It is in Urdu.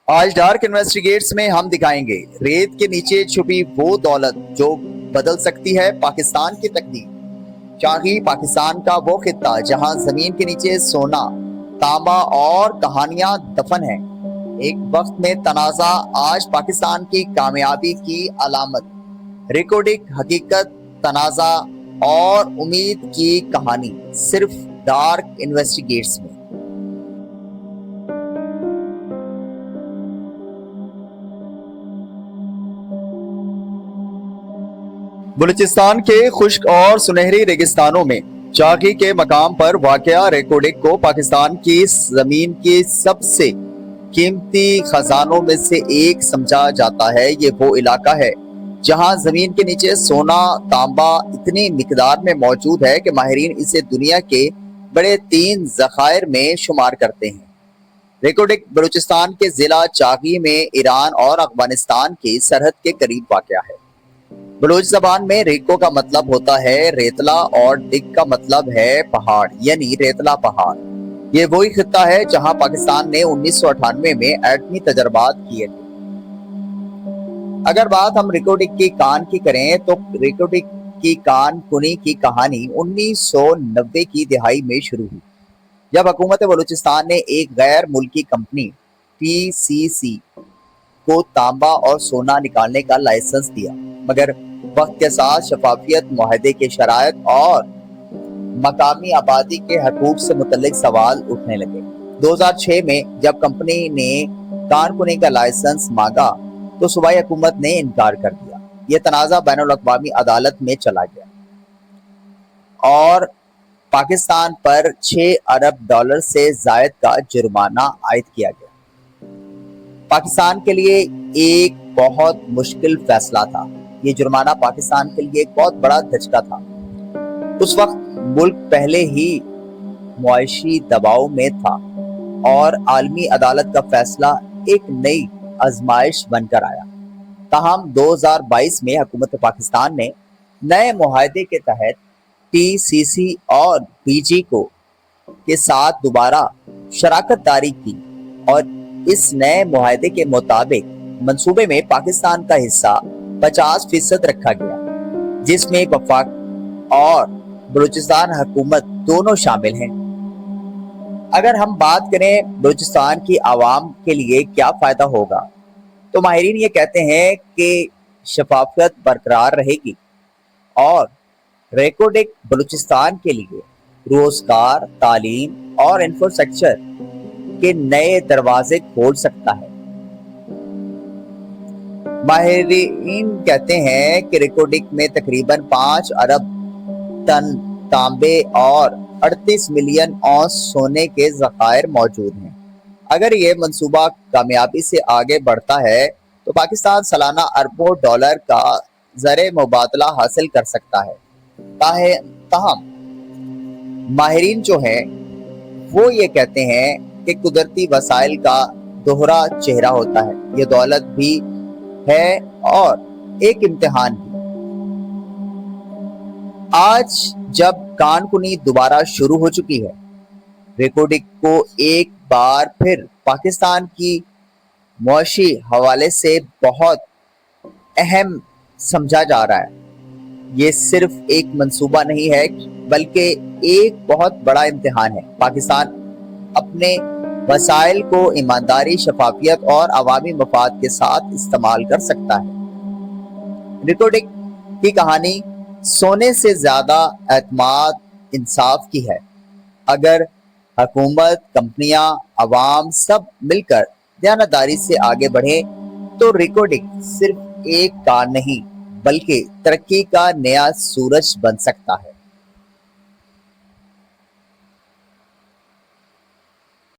آج ڈارک انویسٹیگیٹس میں ہم دکھائیں گے ریت کے نیچے چھپی وہ دولت جو بدل سکتی ہے پاکستان کی تقدیر۔ شاہی پاکستان کا وہ خطہ جہاں زمین کے نیچے سونا، تانبا اور کہانیاں دفن ہیں۔ ایک وقت میں تنازع، آج پاکستان کی کامیابی کی علامت۔ ریکارڈنگ، حقیقت، تنازع اور امید کی کہانی صرف ڈارک انویسٹیگیٹس میں۔ بلوچستان کے خشک اور سنہری ریگستانوں میں چاغی کے مقام پر واقع ریکارڈنگ کو پاکستان کی زمین کی سب سے قیمتی خزانوں میں سے ایک سمجھا جاتا ہے۔ یہ وہ علاقہ ہے جہاں زمین کے نیچے سونا، تانبا اتنی مقدار میں موجود ہے کہ ماہرین اسے دنیا کے بڑے 3 ذخائر میں شمار کرتے ہیں۔ ریکارڈنگ بلوچستان کے ضلع چاغی میں ایران اور افغانستان کی سرحد کے قریب واقع ہے۔ بلوچ زبان میں ریکو کا مطلب ہوتا ہے ریتلا اور ڈگ کا مطلب ہے پہاڑ، یعنی ریتلا پہاڑ۔ یہ وہی خطہ ہے جہاں پاکستان نے 1998 میں ایٹمی تجربات کیے تھے۔ اگر بات ہم ریکارڈنگ کی کان کی کریں تو ریکارڈنگ کی کان کنی کی کہانی 1990 کی دہائی میں شروع ہوئی، جب حکومت بلوچستان نے ایک غیر ملکی کمپنی TCC کو تانبا اور سونا نکالنے کا لائسنس دیا، مگر وقت کے ساتھ شفافیت، معاہدے کے شرائط اور مقامی آبادی کے حقوق سے متعلق سوال اٹھنے لگے۔ 2006 میں جب کمپنی نے کان کنی کا لائسنس مانگا تو صوبائی حکومت نے انکار کر دیا۔ یہ تنازع بین الاقوامی عدالت میں چلا گیا اور پاکستان پر $6 ارب سے زائد کا جرمانہ عائد کیا گیا۔ پاکستان کے لیے ایک بہت مشکل فیصلہ تھا۔ یہ جرمانہ پاکستان کے لیے ایک بہت بڑا دھچکا تھا۔ اس وقت ملک پہلے ہی معاشی دباؤ میں تھا اور عالمی عدالت کا فیصلہ ایک نئی آزمائش بن کر آیا۔ تاہم 2022 میں حکومت پاکستان نے نئے معاہدے کے تحت TCC اور BG کے ساتھ دوبارہ شراکت داری کی اور اس نئے معاہدے کے مطابق منصوبے میں پاکستان کا حصہ 50% رکھا گیا، جس میں وفاق اور بلوچستان حکومت دونوں شامل ہیں۔ اگر ہم بات کریں بلوچستان کی عوام کے لیے کیا فائدہ ہوگا تو ماہرین یہ کہتے ہیں کہ شفافیت برقرار رہے گی اور ریکارڈنگ بلوچستان کے لیے روزگار، تعلیم اور انفراسٹرکچر کے نئے دروازے کھول سکتا ہے۔ ماہرین کہتے ہیں کہ ریکارڈنگ میں تقریباً 5 ارب ٹن تانبے اور 38 ملین اونس سونے کے ذخائر موجود ہیں۔ اگر یہ منصوبہ کامیابی سے آگے بڑھتا ہے تو پاکستان سالانہ اربوں ڈالر کا زر مبادلہ حاصل کر سکتا ہے۔ تاہم ماہرین جو ہیں وہ یہ کہتے ہیں کہ قدرتی وسائل کا دوہرا چہرہ ہوتا ہے۔ یہ دولت بھی ہے اور ایک امتحان بھی۔ آج جب کان کنی دوبارہ شروع ہو چکی ہے، ریکارڈنگ کو ایک بار پھر پاکستان کی معاشی حوالے سے بہت اہم سمجھا جا رہا ہے۔ یہ صرف ایک منصوبہ نہیں ہے بلکہ ایک بہت بڑا امتحان ہے۔ پاکستان اپنے وسائل کو ایمانداری، شفافیت اور عوامی مفاد کے ساتھ استعمال کر سکتا ہے۔ ریکارڈنگ کی کہانی سونے سے زیادہ اعتماد انصاف کی ہے۔ اگر حکومت، کمپنیاں، عوام سب مل کر دیانتداری سے آگے بڑھیں تو ریکارڈنگ صرف ایک کان نہیں بلکہ ترقی کا نیا سورج بن سکتا ہے۔